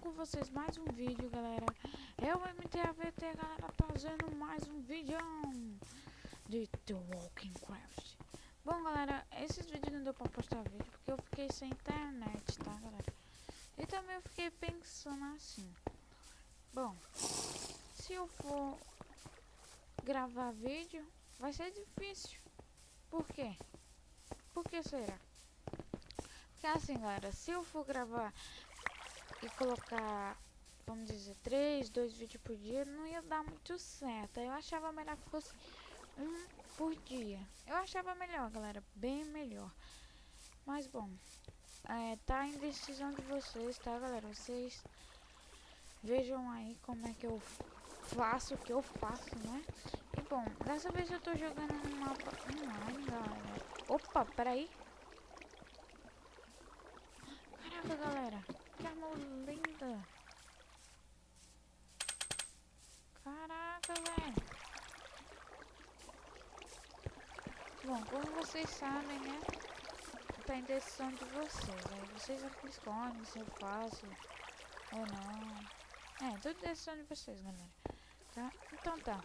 Com vocês mais um vídeo, galera. Eu, MTAVT, galera, trazendo mais um vídeo de The Walking Craft. Bom, galera, esses vídeos não deu pra postar vídeo porque eu fiquei sem internet, tá, galera? E também eu fiquei pensando assim. Bom, se eu for gravar vídeo, vai ser difícil. Por quê? Por que será? Porque assim, galera, se eu for gravar e colocar, vamos dizer, 2 vídeos por dia, não ia dar muito certo. Eu achava melhor que fosse um por dia. Eu achava melhor, galera, bem melhor. Mas bom, tá em decisão de vocês, tá, galera? Vocês vejam aí como é que eu faço o que eu faço, né? E bom, dessa vez eu tô jogando no mapa online, galera. Opa, peraí. Caraca, galera, que arma linda. Caraca, velho. Bom, como vocês sabem, né? Tá em decisão de vocês. Aí vocês escolhem se eu faço ou não. É, tudo decisão de vocês, galera. Tá? Então tá.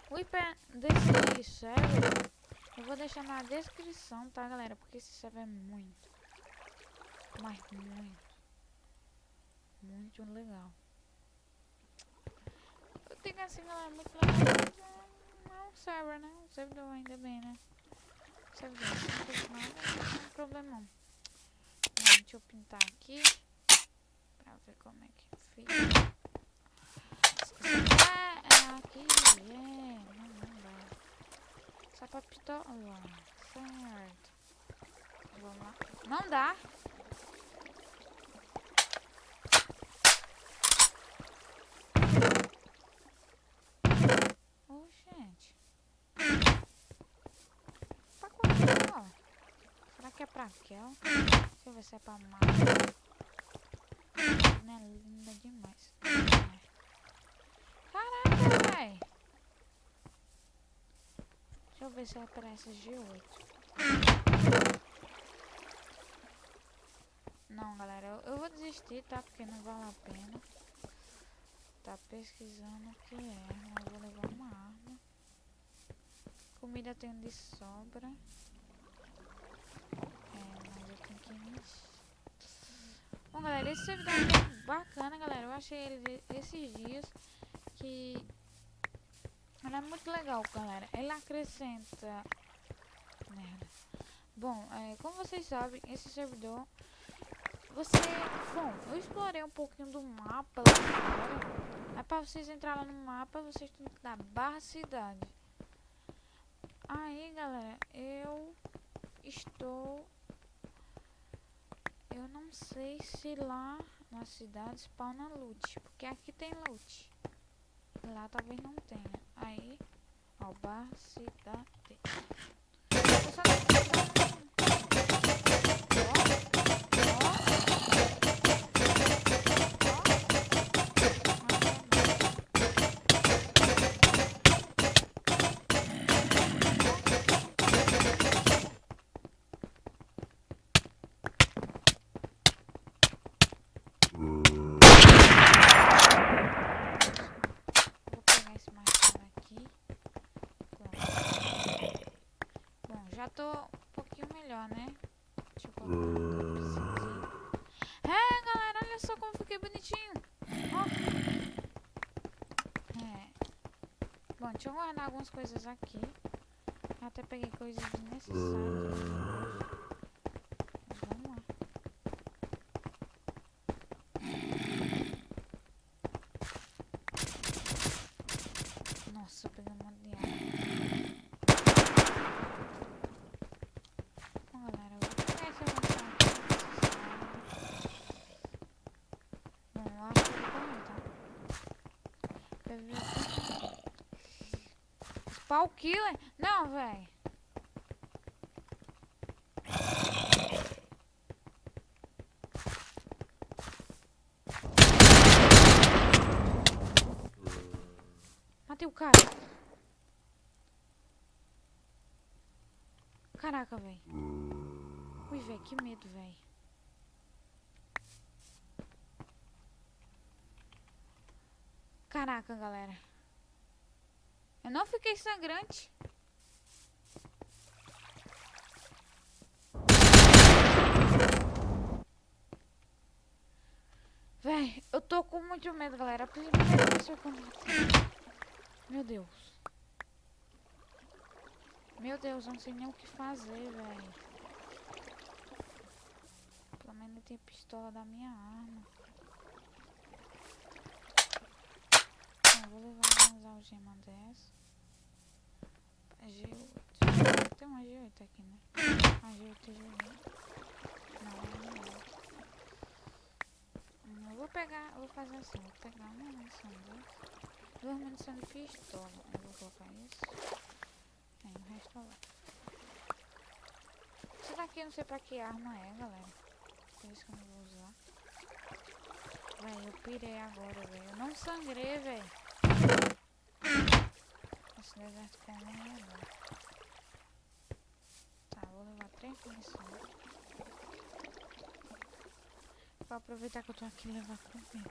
O IP desse server eu vou deixar na descrição, tá, galera? Porque esse server é muito, mas muito legal. Eu tenho assim, galera, muito legal. Não é um server, né? Um servidor ainda bem, né? Servidor, não tem nada, não tem problema não. Deixa eu pintar aqui pra ver como é que fica. Aqui, não dá. Só pra pistola, certo. Vamos lá. Não dá. Oh, gente. Pra qual? Será que é pra aquela? Deixa eu ver se é pra mais. Não é linda demais. Caraca, véi. Deixa eu ver se é pra essa G8. Não, galera, eu vou desistir, tá? Porque não vale a pena. Tá pesquisando o que é, mas eu vou levar uma arma. Comida tem de sobra. Mas eu tenho que me... Bom, galera, esse servidor é bacana, galera. Eu achei ele esses dias que... Ele é muito legal, galera. Ele acrescenta... Merda. Bom, como vocês sabem, esse servidor... Bom, eu explorei um pouquinho do mapa lá fora. Pra vocês entrarem lá no mapa, vocês têm que dar barra cidade. Aí, galera, eu não sei se lá na cidade spawna loot, porque aqui tem loot. Lá talvez não tenha. Aí, ó, barra cidade. Eu só já tô um pouquinho melhor, né? Deixa eu colocar galera, olha só como fiquei bonitinho. Ó. Bom, deixa eu guardar algumas coisas aqui. Eu até peguei coisas desnecessárias. Vamos lá. Nossa, eu peguei um monte de água. Bom, galera, eu vou pegar essa avançada aqui. Bom, eu acho que eu vou correr, tá? Spawn Killer? Não, velho. Matei o cara. Caraca, velho. Ui, velho, que medo, velho. Caraca, galera. Eu não fiquei sangrante. Véi, eu tô com muito medo, galera. A primeira pessoa que eu matei. Meu Deus. Meu Deus, eu não sei nem o que fazer, velho. Pelo menos tem a pistola da minha arma. Eu vou levar umas algemas dessa. G8. Tem uma G8 aqui, né? A G8 é G8. Não, não é. Eu vou pegar, eu vou fazer assim, vou pegar uma munição dessa. 2 munições de pistola. Eu vou colocar isso. Tem o resto lá. Isso daqui eu não sei pra que arma é, galera. Por isso que eu não vou usar. Véi, eu pirei agora, velho. Eu não sangrei, velho. Esse deserto comum é bom. Tá, vou levar 3 munições. Vou aproveitar que eu tô aqui e levar comida.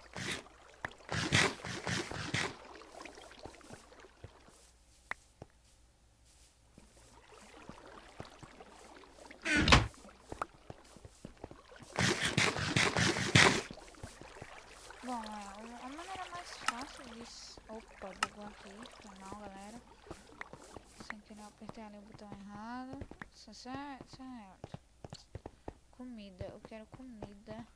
Bom, a maneira mais fácil disso... Opa, bugou aqui. Foi mal, galera. Sem querer, eu apertei ali o botão errado. Certo. Comida. Eu quero comida.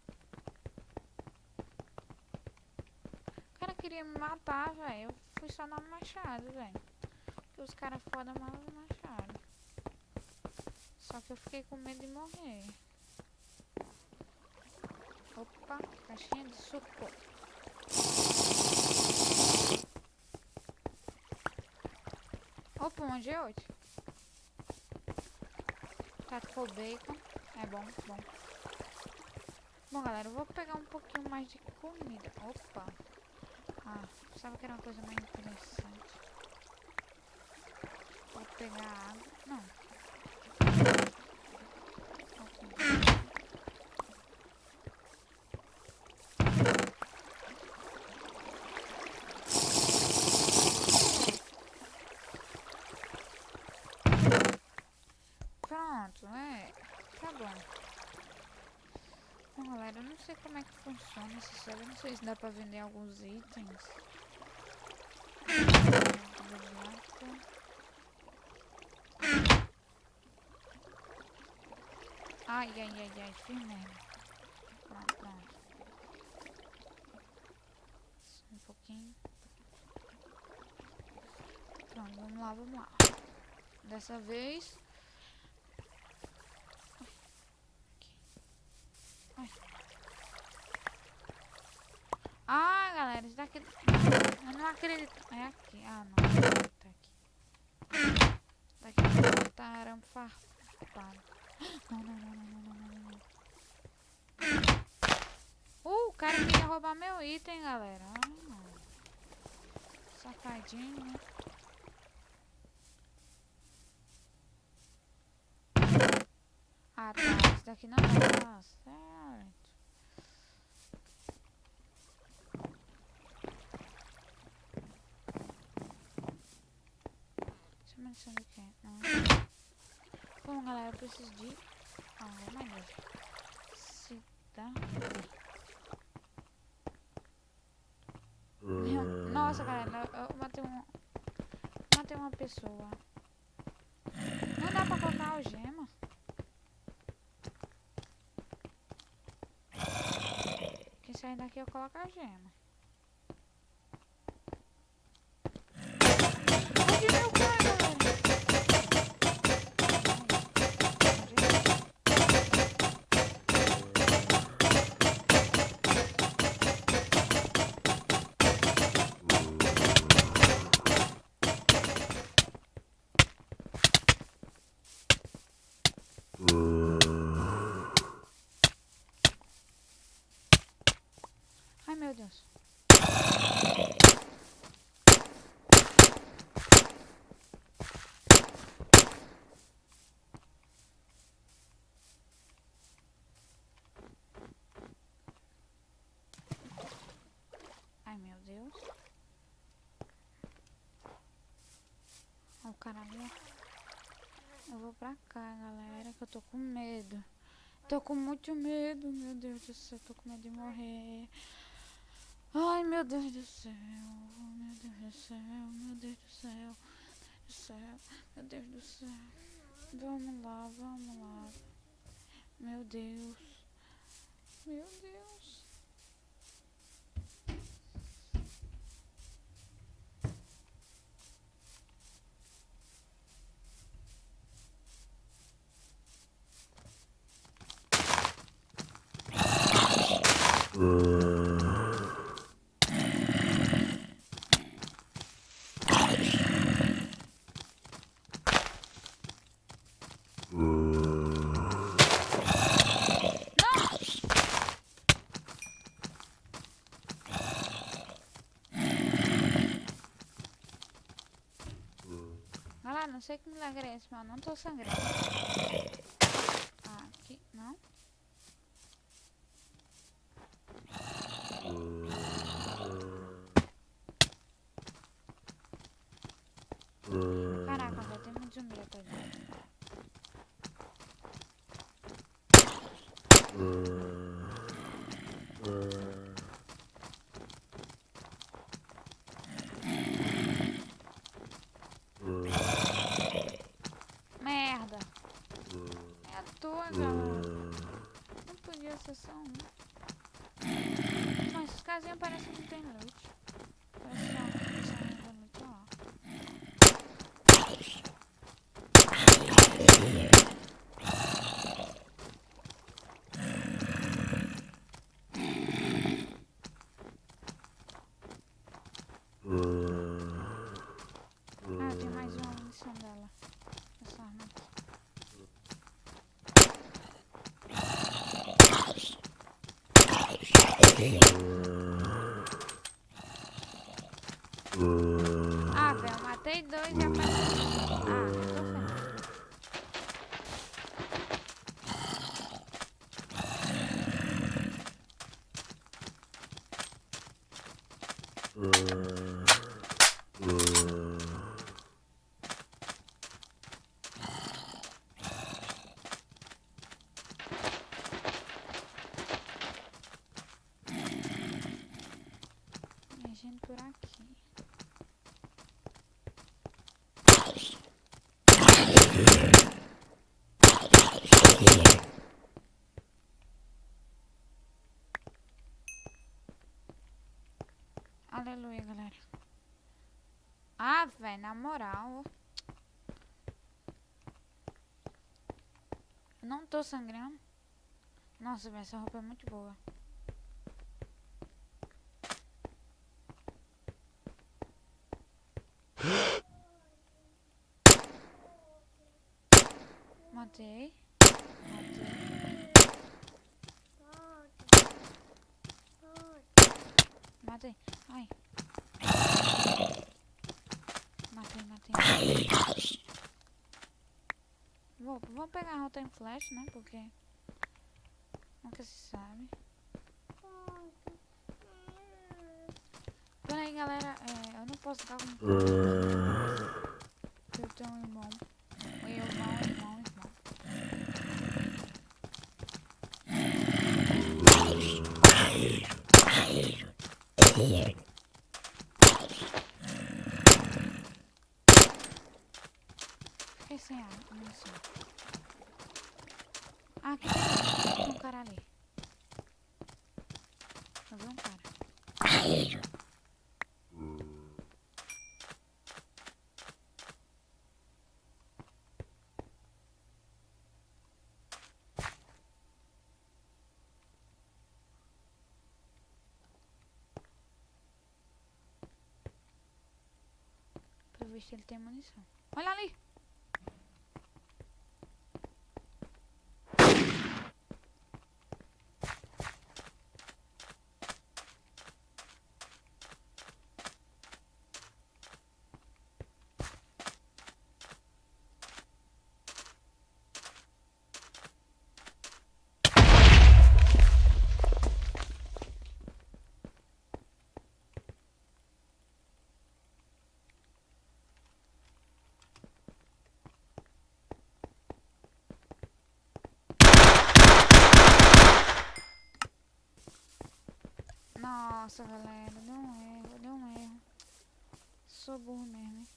O cara queria me matar, velho. Eu fui só no machado, velho. Porque os caras foda mal no machado. Só que eu fiquei com medo de morrer. Opa, caixinha de suco. Opa, um G8. Tactical bacon. É bom. Bom, galera, eu vou pegar um pouquinho mais de comida. Opa. Ah, pensava que era uma coisa mais interessante. Vou pegar água. Não. Okay. Pronto, tá bom. Bom, galera, eu não sei como é que funciona esse server. Não sei se dá pra vender alguns itens. Ai, firme. Pronto. Um pouquinho. Pronto, vamos lá. Dessa vez... Ah, galera, isso daqui... Eu não acredito. É aqui. Ah, não. Tá aqui. Daqui tá arame farpado. Não. O cara queria roubar meu item, galera. Safadinho, né? Ah, tá. Isso daqui não tá certo. Munição de quê? Não. Bom, galera, eu preciso de... Ah, mais cidade. Nossa, galera, eu matei uma pessoa. Não dá pra colocar algema. Quem sair daqui eu coloco a gema. Onde meu cara, galera? Ai, meu Deus. Ai, meu Deus. cara ali, ó. Eu vou pra cá, galera, que eu tô com medo. Tô com muito medo, meu Deus do céu. Tô com medo de morrer. Ai, meu Deus do céu. Meu Deus do céu. Meu Deus do céu. Meu Deus do céu. Vamos lá, vamos lá. Meu Deus. Meu Deus. Galera, não sei que milagre é esse, mas não tô sangrando. Aqui, não. Caraca, vai ter muito zumbi atrás de mim. Merda. É à toa, galera. Não podia ser só um. Mas esses casinhos parecem que não tem loot. Parece que não tem loot lá. Ah, tem mais uma munição dela. Essa arma aqui. Ah, velho, matei dois e apareceu. Ah, eu tô ferrado. Tem gente por aqui. Aleluia, galera. Ah, velho, na moral. Eu não tô sangrando. Nossa, velho, essa roupa é muito boa. Matei. Matei. Ai. Matei. Vou pegar a rota em flash, né? Porque nunca se sabe. Pera aí, galera. Eu não posso ficar com... Eu tenho um irmão. Irmão. Fiquei sem ar, munição. Ah, aqui tem um cara ali. Eu vi um cara. Pelo visto ele tem munição. Olha ali! Nossa, galera, deu um erro. Sou burro mesmo, hein?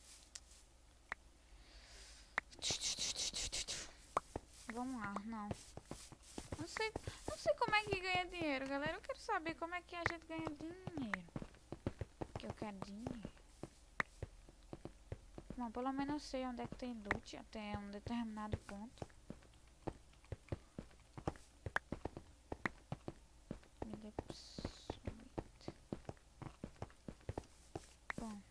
Vamos lá, não. Não sei como é que ganha dinheiro, galera. Eu quero saber como é que a gente ganha dinheiro. Que eu quero dinheiro. Bom, pelo menos eu sei onde é que tem loot até um determinado ponto. Bom,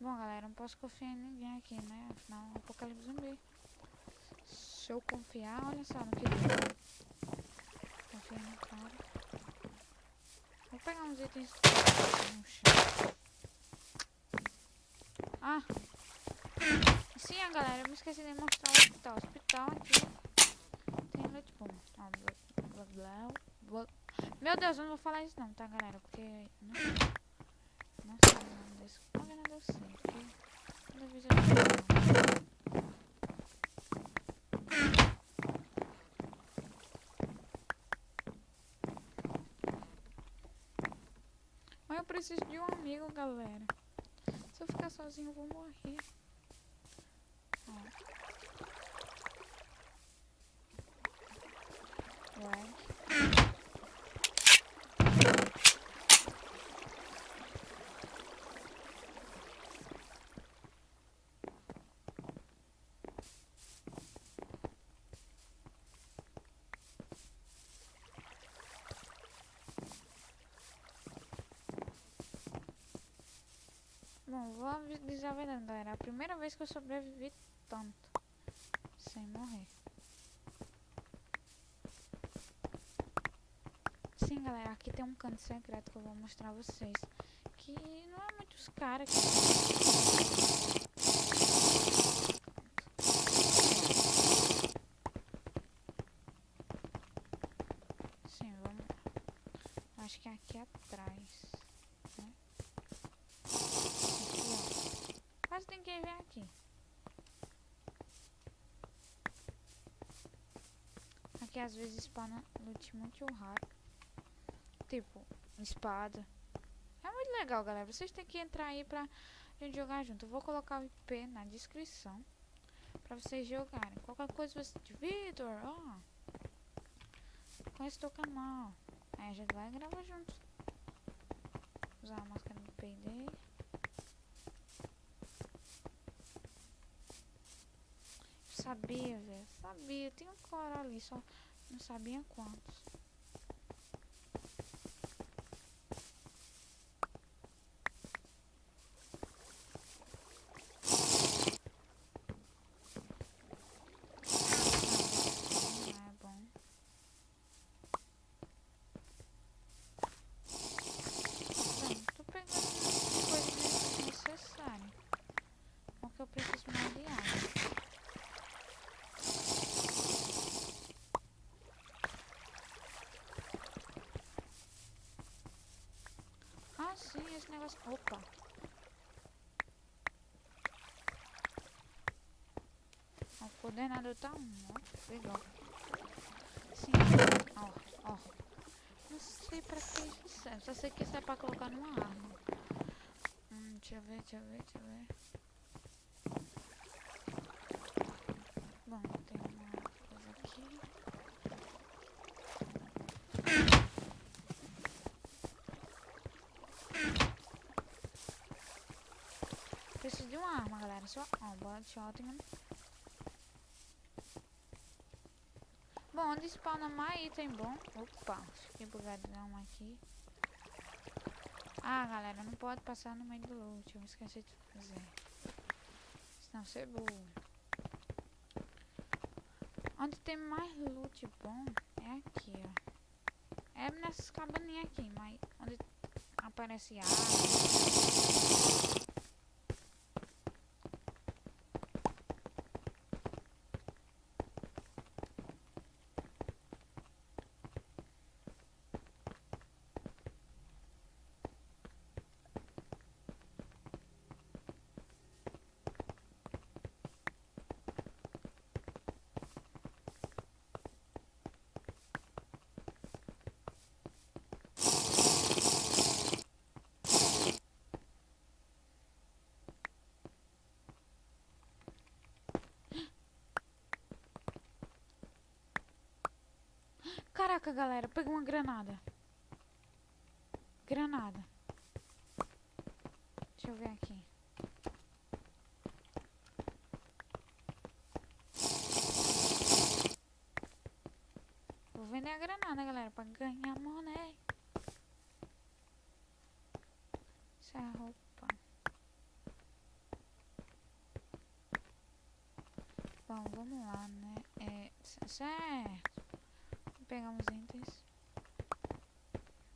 Bom, galera, não posso confiar em ninguém aqui, né? Afinal, é um apocalipse zumbi. Se eu confiar, olha só no que deu. Confia no cara. Vou pegar uns itens no chão. Ah! Sim, galera, eu me esqueci de mostrar o hospital. O hospital aqui tem leite bom. Meu Deus, eu não vou falar isso não, tá, galera? Porque não sei o nome desse. Na verdade eu sei, porque toda vez eu falo. Mas eu preciso de um amigo, galera. Se eu ficar sozinho eu vou morrer. Ué. Bom, vou dizer a verdade, galera. É a primeira vez que eu sobrevivi tanto. Sem morrer. Sim, galera. Aqui tem um canto secreto que eu vou mostrar a vocês. Que não é muitos caras que... Sim, vamos... Acho que é aqui atrás. Né? Aqui, ó. Quase ninguém vem aqui. Aqui às vezes spawna loot muito raro. Tipo, espada. É muito legal, galera. Vocês têm que entrar aí pra gente jogar junto. Eu vou colocar o IP na descrição pra vocês jogarem. Qualquer coisa você diz, Vitor, ó, conhece teu canal. Aí a gente vai gravar junto. Usar a máscara do Payday. Sabia, velho. Sabia. Tem um coral ali, só não sabia quantos. Não é bom. Pronto, tô pegando coisas necessárias. Porque eu preciso mais de água. Ah, sim, esse negócio. Opa! O coordenador tá ó. Legal. Sim, ó. Não sei pra que isso serve. Só sei que isso é pra colocar numa arma. Deixa eu ver. Bom, tem uma coisa aqui. Preciso de uma arma, galera. Só, bola de shotgun. Bom, onde spawna mais item bom. Opa, fiquei bugadão aqui. Ah, galera, não pode passar no meio do loot. Eu me esqueci de fazer. Senão você é burro. Onde tem mais loot bom é aqui, ó. É nessas cabaninhas aqui, mas onde aparece água. Caraca, galera, peguei uma granada. Granada. Deixa eu ver aqui. Vou vender a granada, galera, pra ganhar money. Isso é a roupa. Bom, vamos lá, né? Certo. Vou pegar uns itens.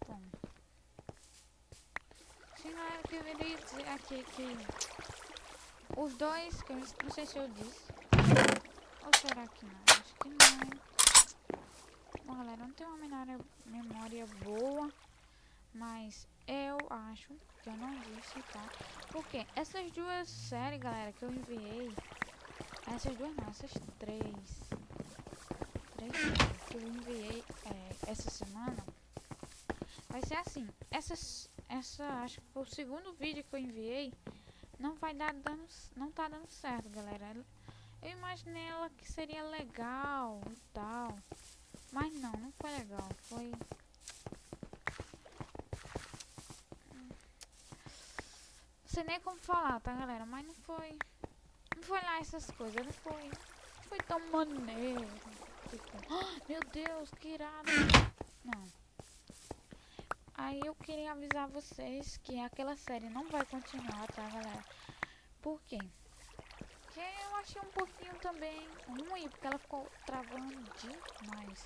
Bom. Sim, galera, que eu queria dizer aqui que os dois, que eu não sei se eu disse. Ou será que não? Acho que não. Bom, galera, eu não tenho uma memória boa, mas eu acho que eu não disse, tá? Porque essas duas séries, galera, que eu enviei, essas duas não, essas três séries que eu enviei essa semana, vai ser assim. Essa acho que foi o segundo vídeo que eu enviei, não vai dar não tá dando certo, galera. Eu imaginei ela que seria legal e tal, mas não foi legal, foi... Não sei nem como falar, tá, galera, mas não foi lá essas coisas, não foi tão maneiro, tipo, meu Deus, que irado, não. Aí eu queria avisar vocês que aquela série não vai continuar, tá, galera? Por quê? Porque eu achei um pouquinho também ruim, porque ela ficou travando demais.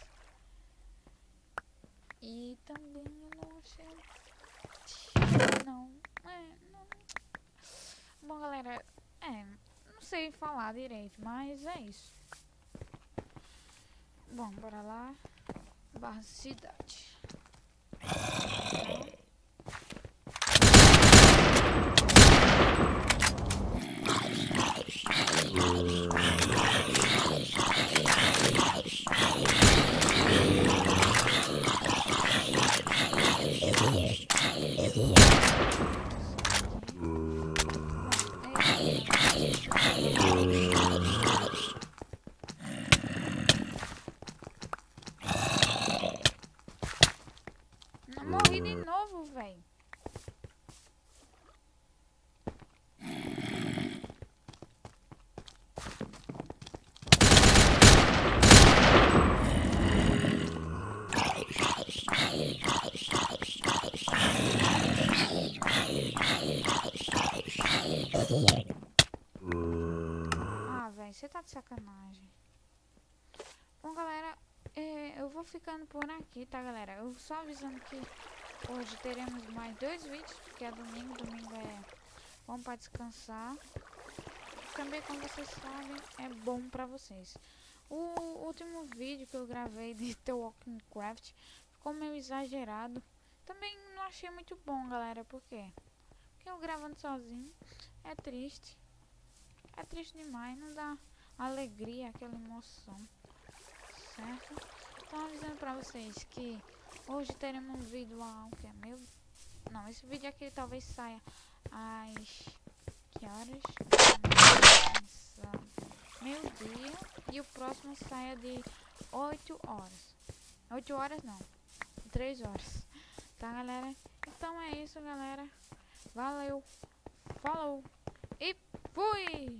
E também eu não achei... Não. Bom, galera, não sei falar direito, mas é isso. Bom, bora lá. Barra cidade. Não morri de novo, velho. Ah, velho, você tá de sacanagem. Bom, galera, eu vou ficando por aqui, tá, galera? Eu só avisando que hoje teremos mais 2 vídeos, porque é domingo. Domingo é bom pra descansar. Também, como vocês sabem, é bom pra vocês. O último vídeo que eu gravei de The Walking Craft ficou meio exagerado. Também não achei muito bom, galera. Por quê? Porque eu gravando sozinho é triste. É triste demais, não dá alegria, aquela emoção. Certo? Então avisando pra vocês que hoje teremos um vídeo que é meu... Não, esse vídeo aqui talvez saia às... Que horas? Meio-dia. E o próximo saia de 8 horas. 8 horas não, 3 horas. Tá, galera? Então é isso, galera. Valeu, falou e fui!